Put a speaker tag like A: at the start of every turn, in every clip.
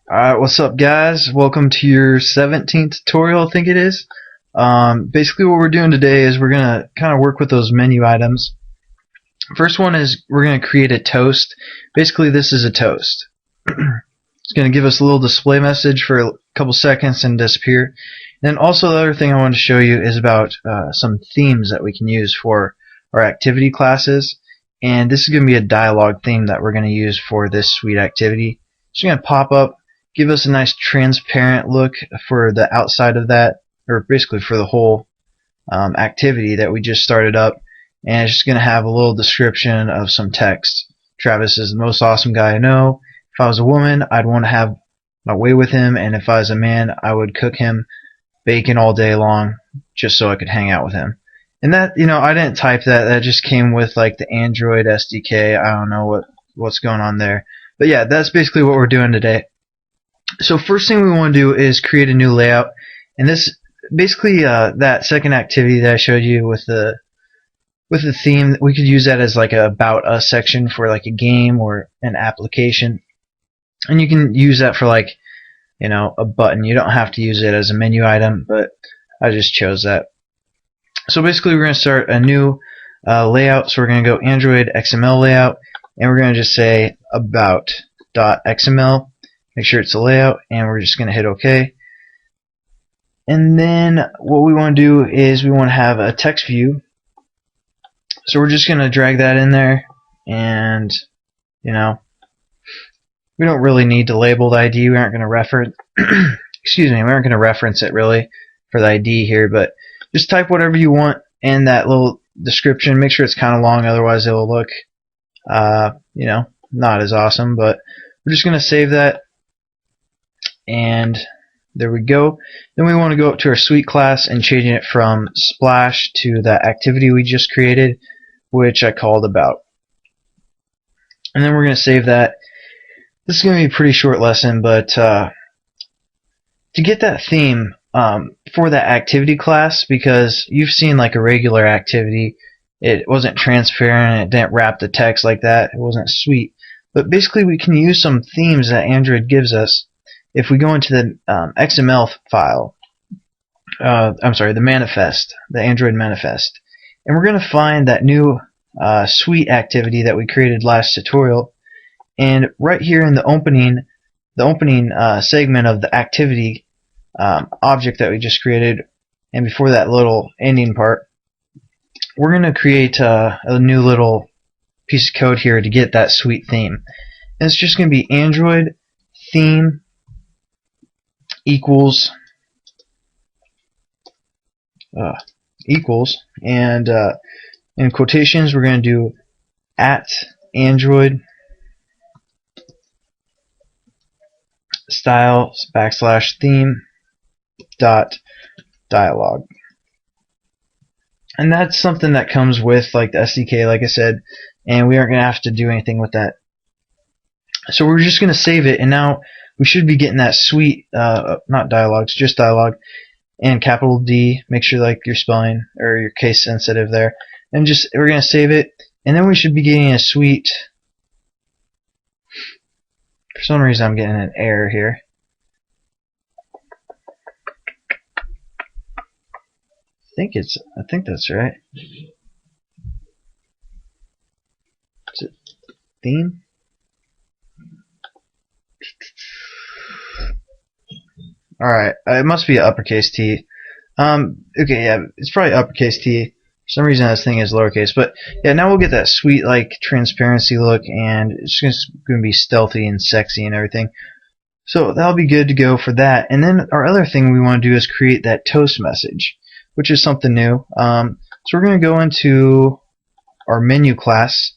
A: Alright, what's up guys? Welcome to your 17th tutorial, I think it is. Basically what we're doing today is we're going to kind of work with those menu items. First one is we're going to create a toast. Basically this is a toast. It's going to give us a little display message for a couple seconds and disappear. And then also the other thing I want to show you is about some themes that we can use for our activity classes. And this is going to be a dialogue theme that we're going to use for this sweet activity. So you're going to pop up, give us a nice transparent look for the outside of that, or basically for the whole activity that we just started up, and it's just going to have a little description of some text. Travis is the most awesome guy I know. If I was a woman, I'd want to have my way with him, and if I was a man, I would cook him bacon all day long just so I could hang out with him. And that, I didn't type that. That just came with like the Android SDK. I don't know what's going on there. But yeah, that's basically what we're doing today. So first thing we want to do is create a new layout, and this basically that second activity that I showed you with the theme, we could use that as like a about us section for like a game or an application, and you can use that for like a button. You don't have to use it as a menu item, but I just chose that. So basically we're going to start a new layout. So we're going to go Android XML layout, and we're going to just say about.xml. Make sure it's a layout, and we're just going to hit OK. And then what we want to do is we want to have a text view. So we're just going to drag that in there, and we don't really need to label the ID. We aren't going to reference excuse me, we aren't going to reference it really for the ID here, but just type whatever you want in that little description. Make sure it's kind of long, otherwise it will look not as awesome. But we're just going to save that. And there we go. Then we want to go up to our suite class and change it from splash to that activity we just created, which I called about. And then we're going to save that. This is going to be a pretty short lesson, but to get that theme for that activity class, because you've seen like a regular activity, it wasn't transparent, it didn't wrap the text like that, it wasn't sweet. But basically we can use some themes that Android gives us. If we go into the XML file, the manifest, the Android manifest, and we're going to find that new suite activity that we created last tutorial, and right here in the opening segment of the activity object that we just created, and before that little ending part, we're going to create a new little piece of code here to get that suite theme. And it's just going to be Android theme equals and in quotations we're going to do at Android style / theme dot dialog. And that's something that comes with like the SDK, like I said, and we aren't going to have to do anything with that. So we're just going to save it, and now we should be getting that suite, not dialogues, just dialogue, and capital D. Make sure like your spelling or your case sensitive there, and just we're gonna save it, and then we should be getting a suite. For some reason, I'm getting an error here. I think that's right. Is it theme? Alright, it must be uppercase T. Okay, yeah, it's probably uppercase T. For some reason this thing is lowercase, but yeah, now we'll get that sweet like transparency look, and it's just going to be stealthy and sexy and everything. So that'll be good to go for that. And then our other thing we want to do is create that toast message, which is something new. So we're going to go into our menu class.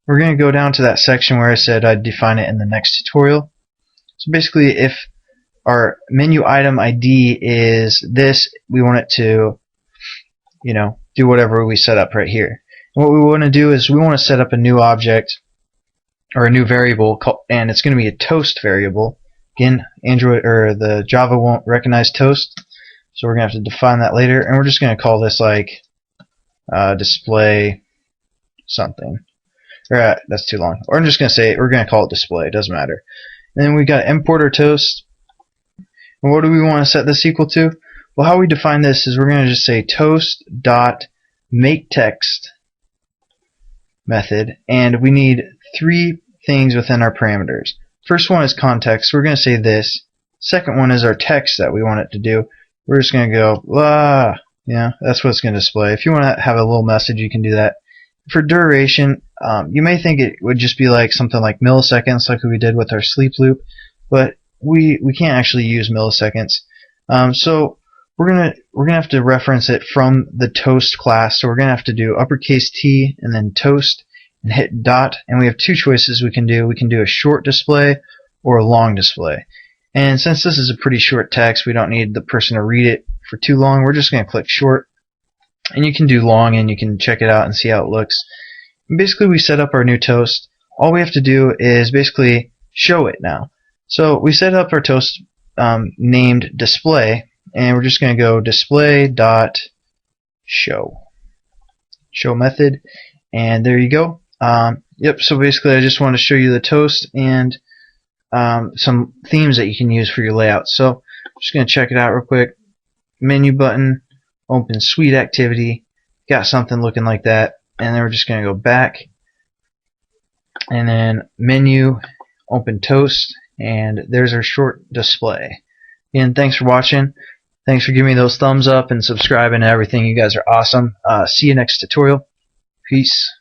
A: We're going to go down to that section where I said I'd define it in the next tutorial. So basically, if our menu item ID is this, we want it to, do whatever we set up right here. And what we want to do is we want to set up a new object or a new variable, and it's going to be a toast variable. Again, Android or the Java won't recognize toast, so we're going to have to define that later. And we're just going to call this like display something. Or that's too long. Or I'm just going to say we're going to call it display. It doesn't matter. And then we got import our toast. And what do we want to set this equal to? Well, how we define this is we're going to just say toast dot make text method, and we need 3 things within our parameters. First one is context, so we're going to say this. Second one is our text that we want it to do. We're just going to go blah. Yeah, that's what it's going to display. If you want to have a little message, you can do that. For duration, you may think it would just be like something like milliseconds, like we did with our sleep loop, but we can't actually use milliseconds. So we're gonna have to reference it from the toast class. So we're gonna have to do uppercase T and then toast and hit dot. And we have 2 choices we can do. We can do a short display or a long display. And since this is a pretty short text, we don't need the person to read it for too long. We're just gonna click short. And you can do long, and you can check it out and see how it looks. And basically, we set up our new toast. All we have to do is basically show it now. So we set up our toast named display, and we're just going to go display dot show method, and there you go. Yep. So basically, I just want to show you the toast and some themes that you can use for your layout. So I'm just going to check it out real quick. Menu button. Open suite activity, got something looking like that, and then we're just going to go back, and then menu, open toast, and there's our short display. Again, thanks for watching. Thanks for giving me those thumbs up and subscribing and everything. You guys are awesome. See you next tutorial. Peace.